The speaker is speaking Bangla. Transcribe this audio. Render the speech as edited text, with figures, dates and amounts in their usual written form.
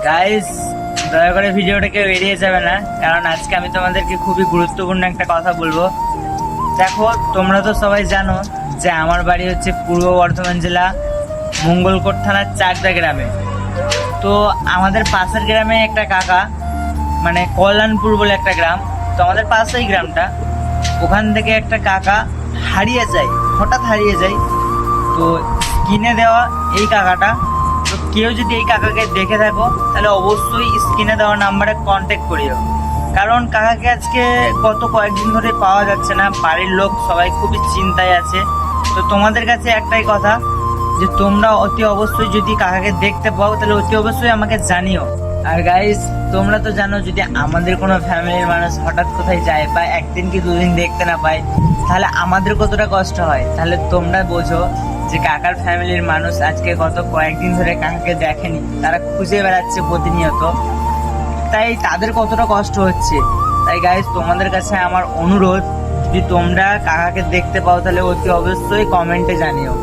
গাইস, দয়া করে ভিডিওটাকে এড়িয়ে যাবে না, কারণ আজকে আমি তোমাদেরকে খুবই গুরুত্বপূর্ণ একটা কথা বলবো। দেখো, তোমরা তো সবাই জানো যে আমার বাড়ি হচ্ছে পূর্ব বর্ধমান জেলা মঙ্গলকোট থানার চাকদা গ্রামে। তো আমাদের পাশের গ্রামে একটা কাকা, মানে কল্যাণপুর বলে একটা গ্রাম, তো আমাদের পাশেই গ্রামটা, ওখান থেকে একটা কাকা হারিয়ে যায়, হঠাৎ হারিয়ে যায়। তো স্ক্রিনে দেওয়া এই কাকাটা, তো কেউ যদি এই কাকাকে দেখে থাকো তাহলে অবশ্যই স্ক্রিনে দেওয়া নাম্বারে কন্ট্যাক্ট করিও, কারণ কাকাকে আজকে গত কয়েকদিন ধরে পাওয়া যাচ্ছে না। বাড়ির লোক সবাই খুবই চিন্তায় আছে। তো তোমাদের কাছে একটাই কথা, যে তোমরা অতি অবশ্যই যদি কাকাকে দেখতে পাও তাহলে অতি অবশ্যই আমাকে জানিও। আর গাইস, তোমরা তো জানো যদি আমাদের কোনো ফ্যামিলির মানুষ হঠাৎ কোথায় যায় বা একদিন কি দুদিন দেখতে না পায় তাহলে আমাদের কতটা কষ্ট হয়। তাহলে তোমরা বোঝো যে কাকার ফ্যামিলির মানুষ আজকে গত কয়েকদিন ধরে কাকাকে দেখেনি, তারা খুঁজে বেড়াচ্ছে প্রতিনিয়ত, তাই তাদের কতটা কষ্ট হচ্ছে। তাই গাইস, তোমাদের কাছে আমার অনুরোধ, যদি তোমরা কাকাকে দেখতে পাও তাহলে অতি অবশ্যই কমেন্টে জানিও।